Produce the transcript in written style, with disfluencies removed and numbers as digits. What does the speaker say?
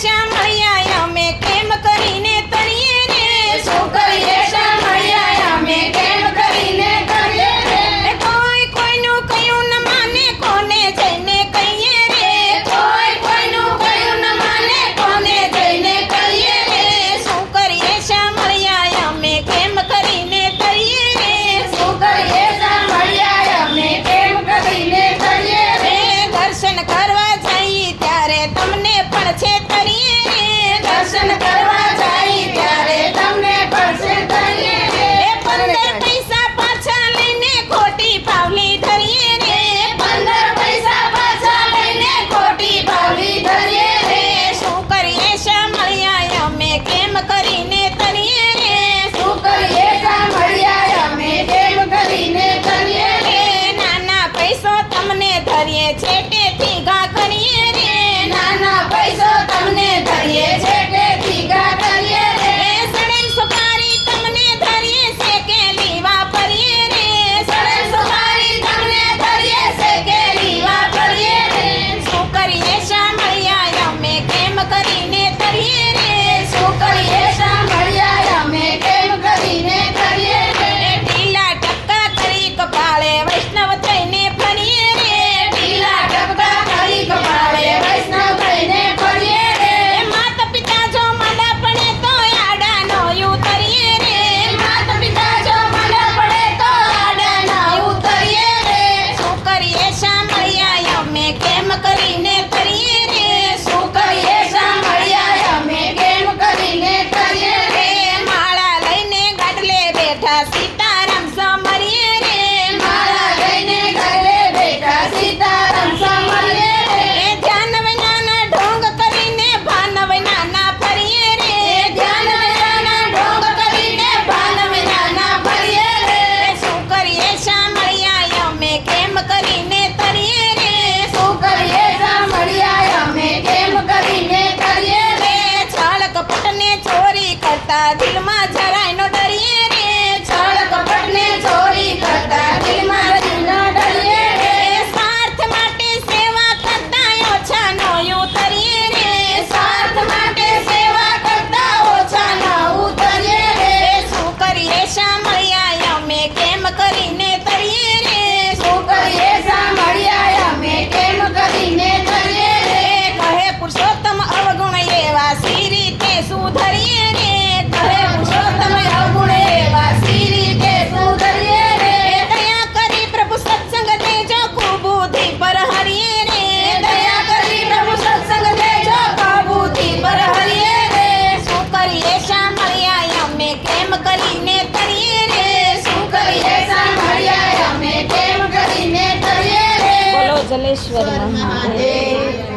સાંભળ્યા અમે કેમ કરીને તરીએ રે, શું કરીએ સાંભળ્યા અમે કેમ કરીને કરીએ રે, કોઈ કોઈનું કયું ન માને કોને જઈને કહીએ રે, કોઈ કોઈનું કયું ન માને કોને જઈને કહીએ રે, શું કરીએ સાંભળ્યા અમે કેમ કરીને તરીએ રે, શું કરીએ સાંભળ્યા અમે કેમ કરીને કરીએ રે, દર્શન કરવા જઈએ ત્યારે તમને પણ છે તરીએ રે, દર્શન કરવા જાય ત્યારે તમને પડશે કરીએ રે, 15 પૈસા પાછા લઈને ખોટી પાવલી ધરીએ રે, 15 પૈસા પાછા લઈને ખોટી પાવલી ધરીએ રે, શું કરીએ સાંભળ્યા અમે કેમ કરીને તરીએ રે, શું કરીએ સાંભળ્યા અમે કેમ કરીને કરીએ રે, નાના પૈસો તમને ધરીએ છેટેથી ઘા કરીએ રે, નાના પૈસો તમને ધરીએ છે તેથી ગા કરીએ રે, સળંગ સુપારી તમને ધરીએ શેકેલી વાપરીએ રે, સળંગ સુપારી તમને ધરીએ છે કેરી વાપરીએ રે, શું કરીએ સાંભળ્યા અમે કેમ કરીને તરીએ રે, શું કરીએ સાંભળ્યા અમે કેમ કરીને કરીએ રે, ઢીલા ટપકા કરી કપાળે વૈષ્ણવ થઈને ફરીએ રે, ઢીલા ટપકા કરી કપાળે વૈષ્ણવ થઈને ફરીએ રે, માતા પિતા જો માડા પડે તો આડાનો ઉતરીએ રે, માતા પિતા જો મને પડે તો આડા ના ઉતરીએ રે, શું કરીએ સાંભળ્યા અમે કેમ કરીને તરીએ રે, શું કરીએ સાંભળ્યા અમે કેમ કરીને કરીએ રે, માળા લઈને ગાડલે બેઠા સીતારામ સમરીએ રે, માળા લઈને ઘરે બેઠા સીતારામ સાંભળીએ રે, ધ્યાન વિનાના ઢોંગ કરીને ભાન વિનાના ફરીએ રે, ધ્યાન વિનાના ઢોંગ કરીને ભાન વિનાના ફરીએ રે, શું કરીએ સાંભળ્યા અમે કેમ કરીને તરીએ રે, શું કરીએ સાંભળ્યા અમે કેમ કરીને કરીએ રે, છળ કપટને ચોરી કરતા દિલમાં જરાય નો ડરીએ રે, છળ કપટને ચોરી કરતા દિલમાં દિલ ન ડરીએ રે, સ્વાર્થ માટે સેવા કરતા ઓછા નો ઉતરીએ રે, સ્વાર્થ માટે સેવા કરતા ઓછા ન ઉતરીએ રે, શું કરીએ સાંભળ્યા અમે કેમ કરીને તરીએ રે, શું કરીએ સાંભળ્યા અમે કેમ કરીને કરીએ રે, કહે પુરુષોત્તમ અવગુણ એવા સી રીતે સુધરીએ રે, કહે પુરુષોત્તમ અવગુણ એવા સી રીતે સુધરીએ રે, દયા કરી પ્રભુ સત્સંગ દેજો કુબુદ્ધિ પર હરીએ રે, દયા કરી પ્રભુ સત્સંગ દેજો કબૂતી પર હરીએ રે, શું કરીએ સાંભળ્યા અમે કેમ કરીને તરીએ રે, શું કરીએ સાંભળ્યા અમે કેમ કરીને કરીએ રે, બોલો જલેશ્વર મહાદેવ. મહાદેવ